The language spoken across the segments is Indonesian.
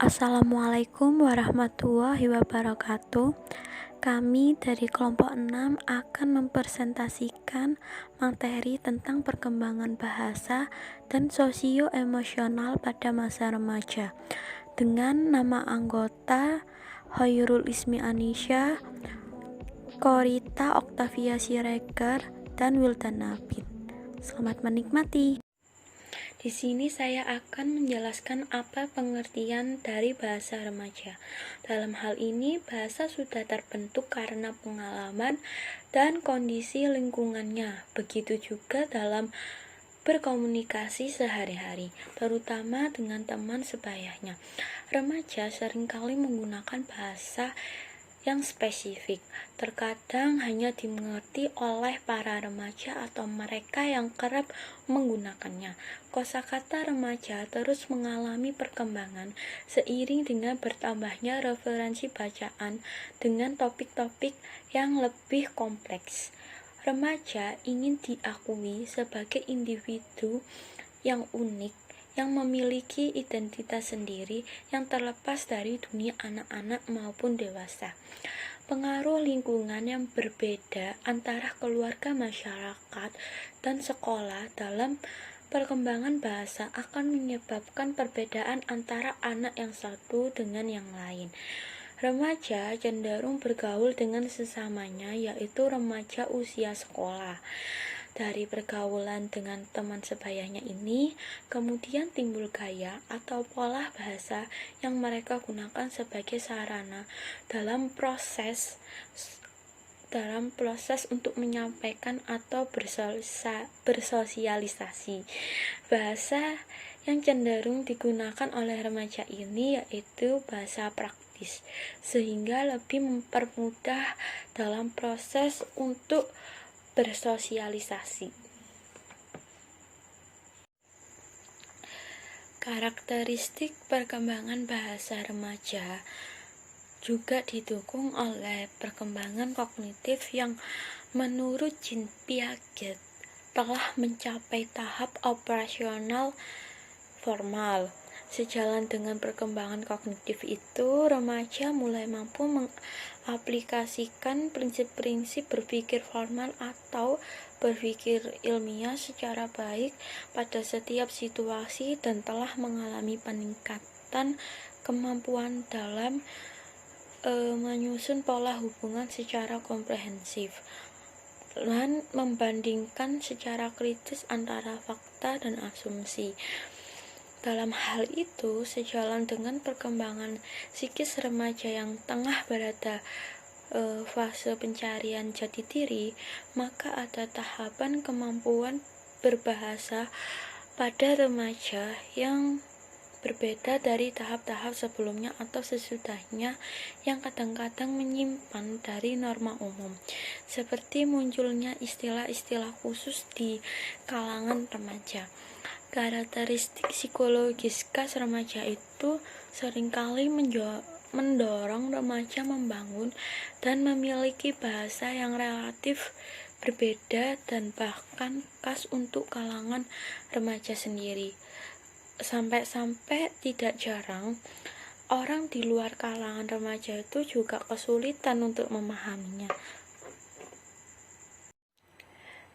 Assalamualaikum warahmatullahi wabarakatuh. Kami dari kelompok 6 akan mempresentasikan materi tentang perkembangan bahasa dan sosio-emosional pada masa remaja dengan nama anggota Hoyrul Ismi Anisha, Korita Oktavia Siregar, dan Wildan Nabin. Selamat menikmati. Di sini saya akan menjelaskan apa pengertian dari bahasa remaja. Dalam hal ini, bahasa sudah terbentuk karena pengalaman dan kondisi lingkungannya. Begitu juga dalam berkomunikasi sehari-hari, terutama dengan teman sebayanya. Remaja seringkali menggunakan bahasa yang spesifik, terkadang hanya dimengerti oleh para remaja atau mereka yang kerap menggunakannya. Kosakata remaja terus mengalami perkembangan seiring dengan bertambahnya referensi bacaan dengan topik-topik yang lebih kompleks. Remaja ingin diakui sebagai individu yang unik, yang memiliki identitas sendiri yang terlepas dari dunia anak-anak maupun dewasa. Pengaruh lingkungan yang berbeda antara keluarga, masyarakat, dan sekolah dalam perkembangan bahasa akan menyebabkan perbedaan antara anak yang satu dengan yang lain. Remaja cenderung bergaul dengan sesamanya, yaitu remaja usia sekolah. Dari pergaulan dengan teman sebayanya ini, kemudian timbul gaya atau pola bahasa yang mereka gunakan sebagai sarana dalam proses untuk menyampaikan atau bersosialisasi. Bahasa yang cenderung digunakan oleh remaja ini yaitu bahasa praktis, sehingga lebih mempermudah dalam proses untuk bersosialisasi. Karakteristik perkembangan bahasa remaja juga didukung oleh perkembangan kognitif yang menurut Jean Piaget telah mencapai tahap operasional formal. Sejalan dengan perkembangan kognitif itu, remaja mulai mampu mengaplikasikan prinsip-prinsip berpikir formal atau berpikir ilmiah secara baik pada setiap situasi dan telah mengalami peningkatan kemampuan dalam menyusun pola hubungan secara komprehensif dan membandingkan secara kritis antara fakta dan asumsi. Dalam hal itu, sejalan dengan perkembangan psikis remaja yang tengah berada fase pencarian jati diri, maka ada tahapan kemampuan berbahasa pada remaja yang berbeda dari tahap-tahap sebelumnya atau sesudahnya yang kadang-kadang menyimpan dari norma umum, seperti munculnya istilah-istilah khusus di kalangan remaja. Karakteristik psikologis khas remaja itu seringkali mendorong remaja membangun dan memiliki bahasa yang relatif berbeda dan bahkan khas untuk kalangan remaja sendiri. Sampai-sampai tidak jarang orang di luar kalangan remaja itu juga kesulitan untuk memahaminya.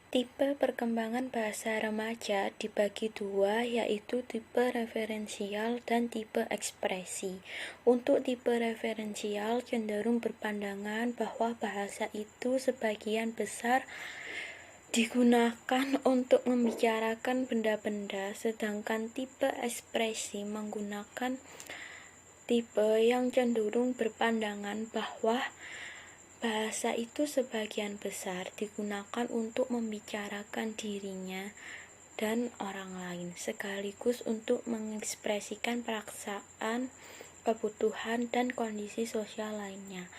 Tipe perkembangan bahasa remaja dibagi dua, yaitu tipe referensial dan tipe ekspresi. Untuk tipe referensial cenderung berpandangan bahwa bahasa itu sebagian besar digunakan untuk membicarakan benda-benda, sedangkan tipe ekspresi menggunakan tipe yang cenderung berpandangan bahwa bahasa itu sebagian besar digunakan untuk membicarakan dirinya dan orang lain, sekaligus untuk mengekspresikan perasaan, kebutuhan, dan kondisi sosial lainnya.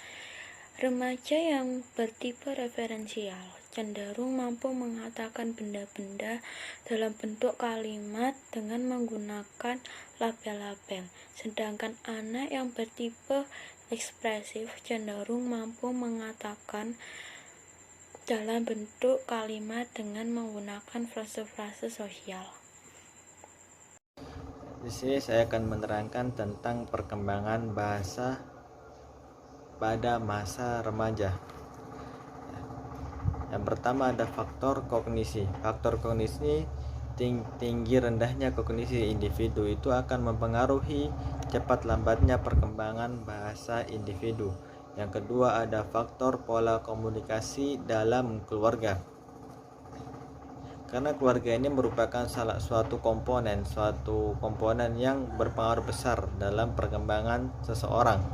Remaja yang bertipe referensial cenderung mampu mengatakan benda-benda dalam bentuk kalimat dengan menggunakan label-label, sedangkan anak yang bertipe ekspresif cenderung mampu mengatakan dalam bentuk kalimat dengan menggunakan frase-frase sosial. Di sini saya akan menerangkan tentang perkembangan bahasa pada masa remaja. Yang pertama ada faktor kognisi. Faktor kognisi, tinggi rendahnya kognisi individu itu akan mempengaruhi cepat lambatnya perkembangan bahasa individu. Yang kedua ada faktor pola komunikasi dalam keluarga. Karena keluarga ini merupakan suatu komponen yang berpengaruh besar dalam perkembangan seseorang.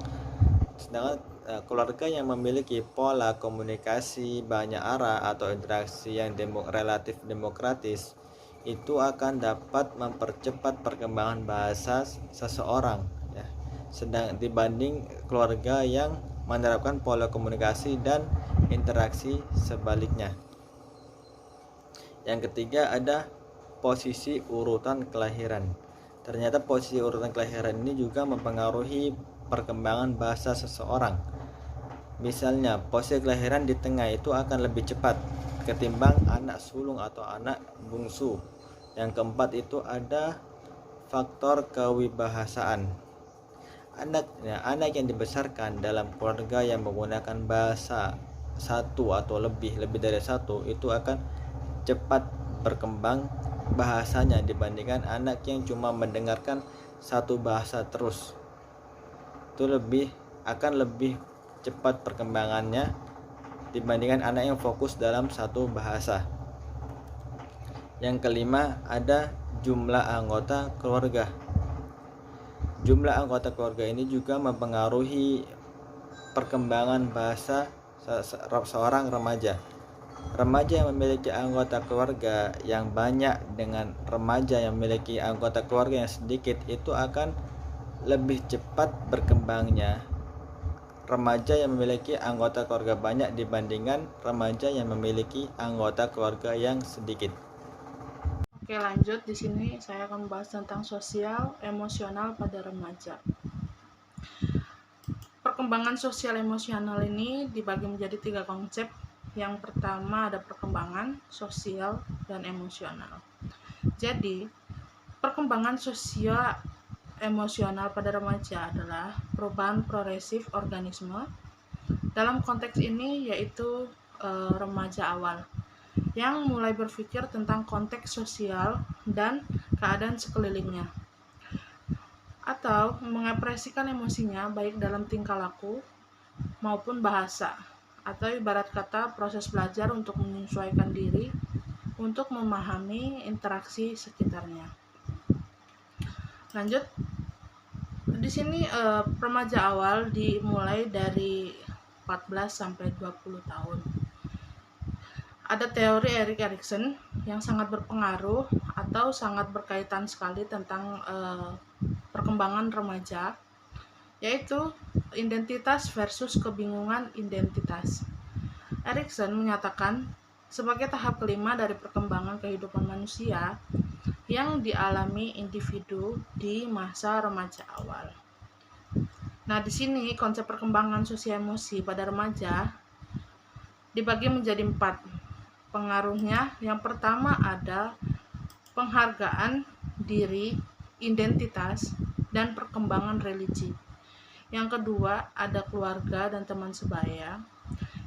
Sedangkan keluarga yang memiliki pola komunikasi banyak arah atau interaksi yang relatif demokratis itu akan dapat mempercepat perkembangan bahasa seseorang, ya. Sedang dibanding keluarga yang menerapkan pola komunikasi dan interaksi sebaliknya. Yang ketiga ada posisi urutan kelahiran. Ternyata posisi urutan kelahiran ini juga mempengaruhi perkembangan bahasa seseorang. Misalnya, posisi kelahiran di tengah itu akan lebih cepat ketimbang anak sulung atau anak bungsu. Yang keempat itu ada faktor kewibahasaan. Anak yang dibesarkan dalam keluarga yang menggunakan bahasa satu atau lebih dari satu itu akan cepat berkembang bahasanya dibandingkan anak yang cuma mendengarkan satu bahasa terus. Itu akan lebih cepat perkembangannya dibandingkan anak yang fokus dalam satu bahasa. Yang kelima ada jumlah anggota keluarga. Jumlah anggota keluarga ini juga mempengaruhi perkembangan bahasa seorang remaja. Remaja yang memiliki anggota keluarga yang banyak dengan remaja yang memiliki anggota keluarga yang sedikit itu akan lebih cepat berkembangnya remaja yang memiliki anggota keluarga banyak dibandingkan remaja yang memiliki anggota keluarga yang sedikit. Oke, lanjut. Di sini saya akan membahas tentang sosial emosional pada remaja. Perkembangan sosial emosional ini dibagi menjadi 3 konsep. Yang pertama ada perkembangan sosial dan emosional. Jadi, perkembangan sosial emosional pada remaja adalah perubahan progresif organisme. Dalam konteks ini yaitu remaja awal yang mulai berpikir tentang konteks sosial dan keadaan sekelilingnya, atau mengekspresikan emosinya baik dalam tingkah laku maupun bahasa, atau ibarat kata proses belajar untuk menyesuaikan diri untuk memahami interaksi sekitarnya. Lanjut, di sini remaja awal dimulai dari 14 sampai 20 tahun. Ada teori Erik Erikson yang sangat berpengaruh atau sangat berkaitan sekali tentang perkembangan remaja, yaitu identitas versus kebingungan identitas. Erikson menyatakan sebagai tahap kelima dari perkembangan kehidupan manusia yang dialami individu di masa remaja awal. Nah, di sini konsep perkembangan sosial emosi pada remaja dibagi menjadi 4. Pengaruhnya, yang pertama ada penghargaan diri, identitas, dan perkembangan religi. Yang kedua ada keluarga dan teman sebaya.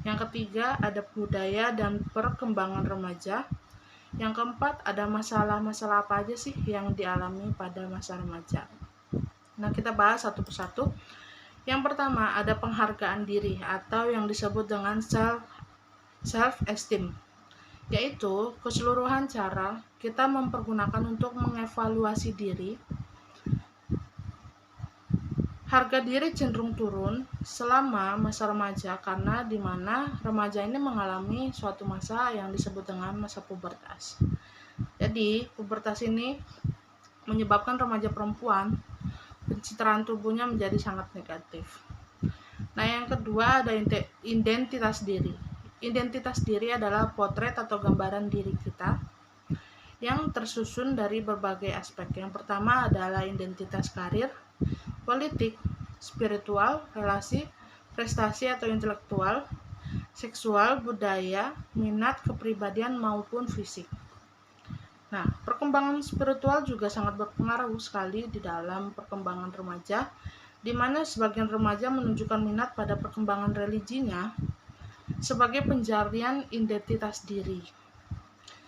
Yang ketiga ada budaya dan perkembangan remaja. Yang keempat ada masalah-masalah apa aja sih yang dialami pada masa remaja. Nah, kita bahas satu persatu. Yang pertama ada penghargaan diri atau yang disebut dengan self-esteem, yaitu keseluruhan cara kita mempergunakan untuk mengevaluasi diri. Harga diri cenderung turun selama masa remaja karena di mana remaja ini mengalami suatu masa yang disebut dengan masa pubertas. Jadi, pubertas ini menyebabkan remaja perempuan pencitraan tubuhnya menjadi sangat negatif. Nah, yang kedua ada identitas diri. Identitas diri adalah potret atau gambaran diri kita yang tersusun dari berbagai aspek. Yang pertama adalah identitas karir, politik, spiritual, relasi, prestasi atau intelektual, seksual, budaya, minat, kepribadian maupun fisik. Nah, perkembangan spiritual juga sangat berpengaruh sekali di dalam perkembangan remaja, di mana sebagian remaja menunjukkan minat pada perkembangan religinya sebagai pencarian identitas diri.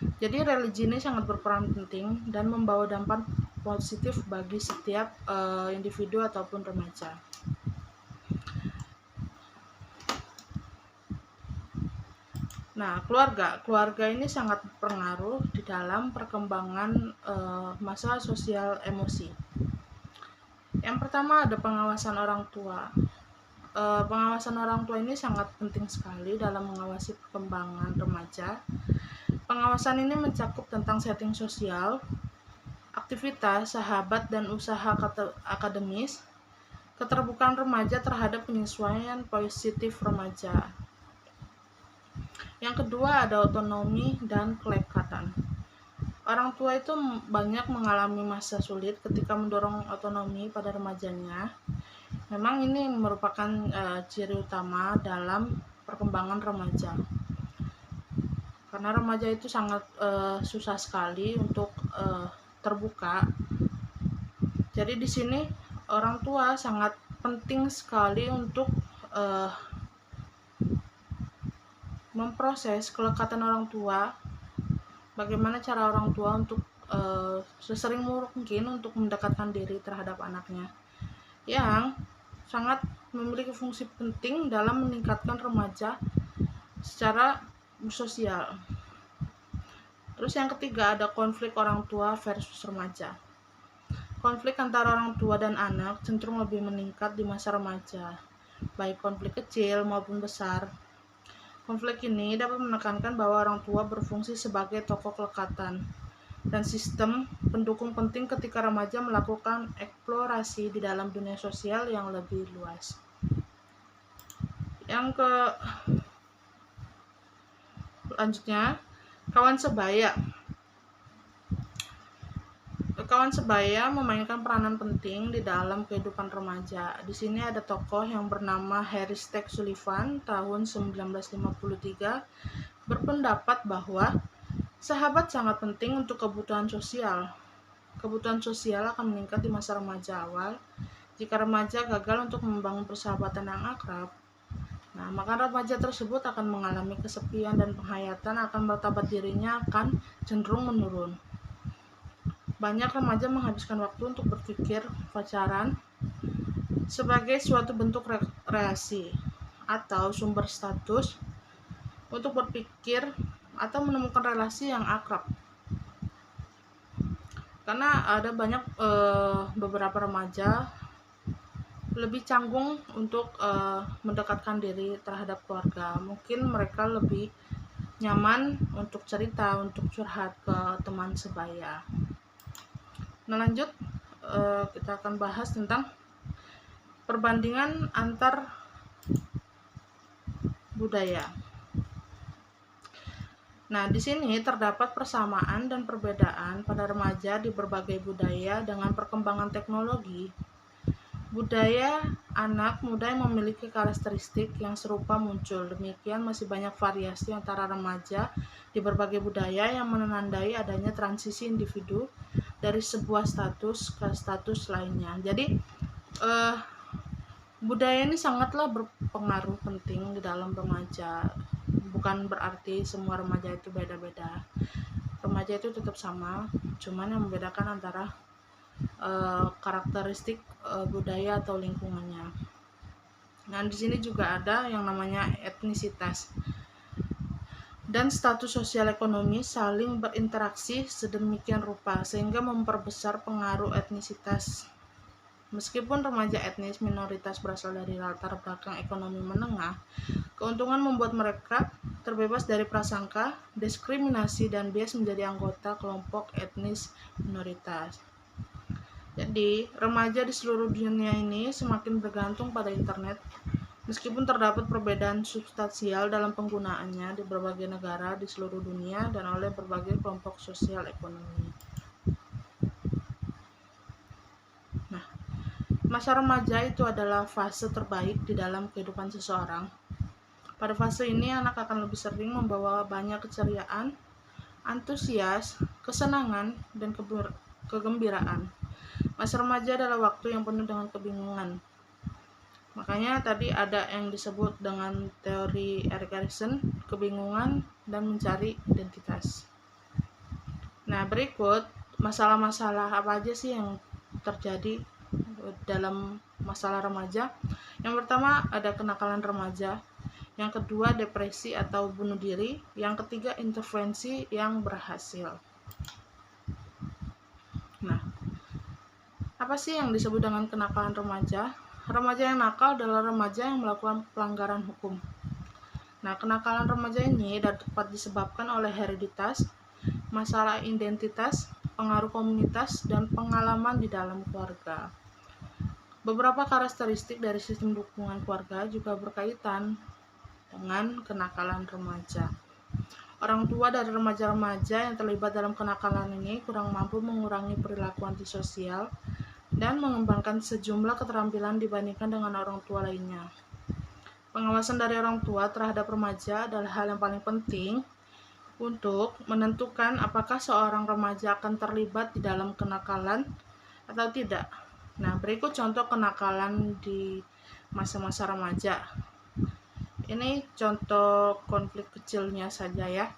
Jadi religi ini sangat berperan penting dan membawa dampak positif bagi setiap individu ataupun remaja. Nah, keluarga ini sangat berpengaruh di dalam perkembangan masa sosial emosi. Yang pertama ada pengawasan orang tua. Pengawasan orang tua ini sangat penting sekali dalam mengawasi perkembangan remaja. Pengawasan ini mencakup tentang setting sosial, aktivitas, sahabat, dan usaha akademis, keterbukaan remaja terhadap penyesuaian positif remaja. Yang kedua ada otonomi dan kelekatan. Orang tua itu banyak mengalami masa sulit ketika mendorong otonomi pada remajanya. Memang ini merupakan ciri utama dalam perkembangan remaja. Karena remaja itu sangat susah sekali untuk terbuka. Jadi di sini orang tua sangat penting sekali untuk memproses kelekatan orang tua. Bagaimana cara orang tua untuk sesering mungkin untuk mendekatkan diri terhadap anaknya, yang sangat memiliki fungsi penting dalam meningkatkan remaja secara sosial. Terus yang ketiga ada konflik orang tua versus remaja. Konflik antara orang tua dan anak cenderung lebih meningkat di masa remaja, baik konflik kecil maupun besar. Konflik ini dapat menekankan bahwa orang tua berfungsi sebagai tokoh kelekatan dan sistem pendukung penting ketika remaja melakukan eksplorasi di dalam dunia sosial yang lebih luas. Yang selanjutnya, kawan sebaya. Kawan sebaya memainkan peranan penting di dalam kehidupan remaja. Di sini ada tokoh yang bernama Harry Stack Sullivan tahun 1953 berpendapat bahwa sahabat sangat penting untuk kebutuhan sosial. Kebutuhan sosial akan meningkat di masa remaja awal jika remaja gagal untuk membangun persahabatan yang akrab. Nah, maka remaja tersebut akan mengalami kesepian dan penghayatan akan martabat dirinya akan cenderung menurun. Banyak remaja menghabiskan waktu untuk berpikir pacaran sebagai suatu bentuk relasi atau sumber status untuk berpikir atau menemukan relasi yang akrab. Karena ada banyak beberapa remaja lebih canggung untuk mendekatkan diri terhadap keluarga. Mungkin mereka lebih nyaman untuk cerita, untuk curhat ke teman sebaya. Nah, lanjut kita akan bahas tentang perbandingan antar budaya. Nah, di sini terdapat persamaan dan perbedaan pada remaja di berbagai budaya dengan perkembangan teknologi. Budaya anak muda yang memiliki karakteristik yang serupa muncul. Demikian masih banyak variasi antara remaja di berbagai budaya yang menandai adanya transisi individu dari sebuah status ke status lainnya. Jadi budaya ini sangatlah berpengaruh penting di dalam remaja. Bukan berarti semua remaja itu beda-beda. Remaja itu tetap sama, cuman yang membedakan antara karakteristik budaya atau lingkungannya. Nah, di sini juga ada yang namanya etnisitas dan status sosial ekonomi saling berinteraksi sedemikian rupa sehingga memperbesar pengaruh etnisitas. Meskipun remaja etnis minoritas berasal dari latar belakang ekonomi menengah, keuntungan membuat mereka terbebas dari prasangka, diskriminasi, dan bias menjadi anggota kelompok etnis minoritas. Jadi, remaja di seluruh dunia ini semakin bergantung pada internet. Meskipun terdapat perbedaan substansial dalam penggunaannya di berbagai negara di seluruh dunia dan oleh berbagai kelompok sosial ekonomi. Nah, masa remaja itu adalah fase terbaik di dalam kehidupan seseorang. Pada fase ini, anak akan lebih sering membawa banyak keceriaan, antusias, kesenangan, dan kegembiraan. Masa remaja adalah waktu yang penuh dengan kebingungan. Makanya tadi ada yang disebut dengan teori Erik Erikson, kebingungan dan mencari identitas. Nah, berikut masalah-masalah apa aja sih yang terjadi dalam masalah remaja. Yang pertama ada kenakalan remaja, yang kedua depresi atau bunuh diri, yang ketiga intervensi yang berhasil. Nah, apa sih yang disebut dengan kenakalan remaja? Remaja yang nakal adalah remaja yang melakukan pelanggaran hukum. Nah, kenakalan remaja ini dapat disebabkan oleh hereditas, masalah identitas, pengaruh komunitas, dan pengalaman di dalam keluarga. Beberapa karakteristik dari sistem dukungan keluarga juga berkaitan dengan kenakalan remaja. Orang tua dari remaja-remaja yang terlibat dalam kenakalan ini kurang mampu mengurangi perilaku antisosial dan mengembangkan sejumlah keterampilan dibandingkan dengan orang tua lainnya. Pengawasan dari orang tua terhadap remaja adalah hal yang paling penting untuk menentukan apakah seorang remaja akan terlibat di dalam kenakalan atau tidak. Nah, berikut contoh kenakalan di masa-masa remaja. Ini contoh konflik kecilnya saja ya.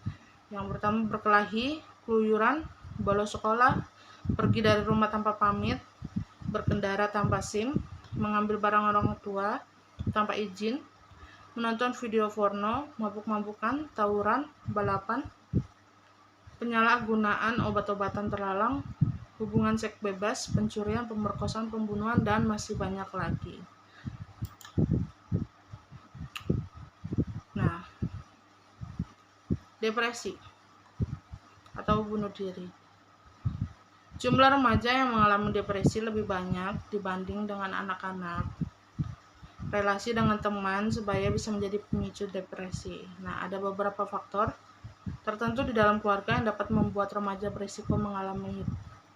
Yang pertama berkelahi, keluyuran, bolos sekolah, pergi dari rumah tanpa pamit, berkendara tanpa SIM, mengambil barang orang tua tanpa izin, menonton video porno, mabuk-mabukan, tawuran, balapan, penyalahgunaan obat-obatan terlarang, hubungan seks bebas, pencurian, pemerkosaan, pembunuhan, dan masih banyak lagi. Nah, depresi atau bunuh diri. Jumlah remaja yang mengalami depresi lebih banyak dibanding dengan anak-anak. Relasi dengan teman sebaya bisa menjadi pemicu depresi. Nah, ada beberapa faktor tertentu di dalam keluarga yang dapat membuat remaja berisiko mengalami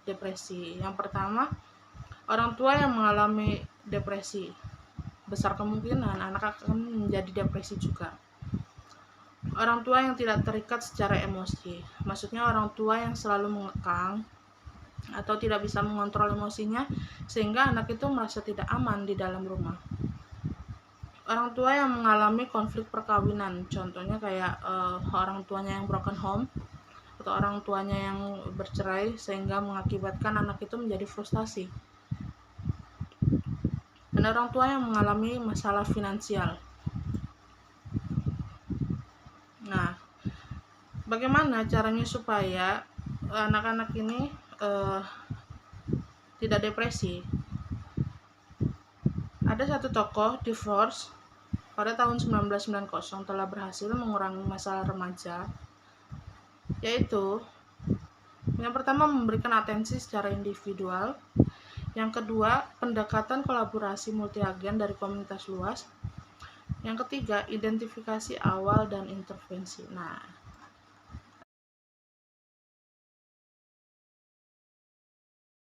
depresi. Yang pertama, orang tua yang mengalami depresi. Besar kemungkinan anak akan menjadi depresi juga. Orang tua yang tidak terikat secara emosi. Maksudnya orang tua yang selalu mengekang atau tidak bisa mengontrol emosinya sehingga anak itu merasa tidak aman di dalam rumah. Orang tua yang mengalami konflik perkawinan, contohnya kayak orang tuanya yang broken home atau orang tuanya yang bercerai sehingga mengakibatkan anak itu menjadi frustasi. Dan orang tua yang mengalami masalah finansial. Nah, bagaimana caranya supaya anak-anak ini tidak depresi? Ada satu tokoh divorce pada tahun 1990 telah berhasil mengurangi masalah remaja, yaitu yang pertama memberikan atensi secara individual, yang kedua pendekatan kolaborasi multi-agen dari komunitas luas, yang ketiga identifikasi awal dan intervensi. Nah,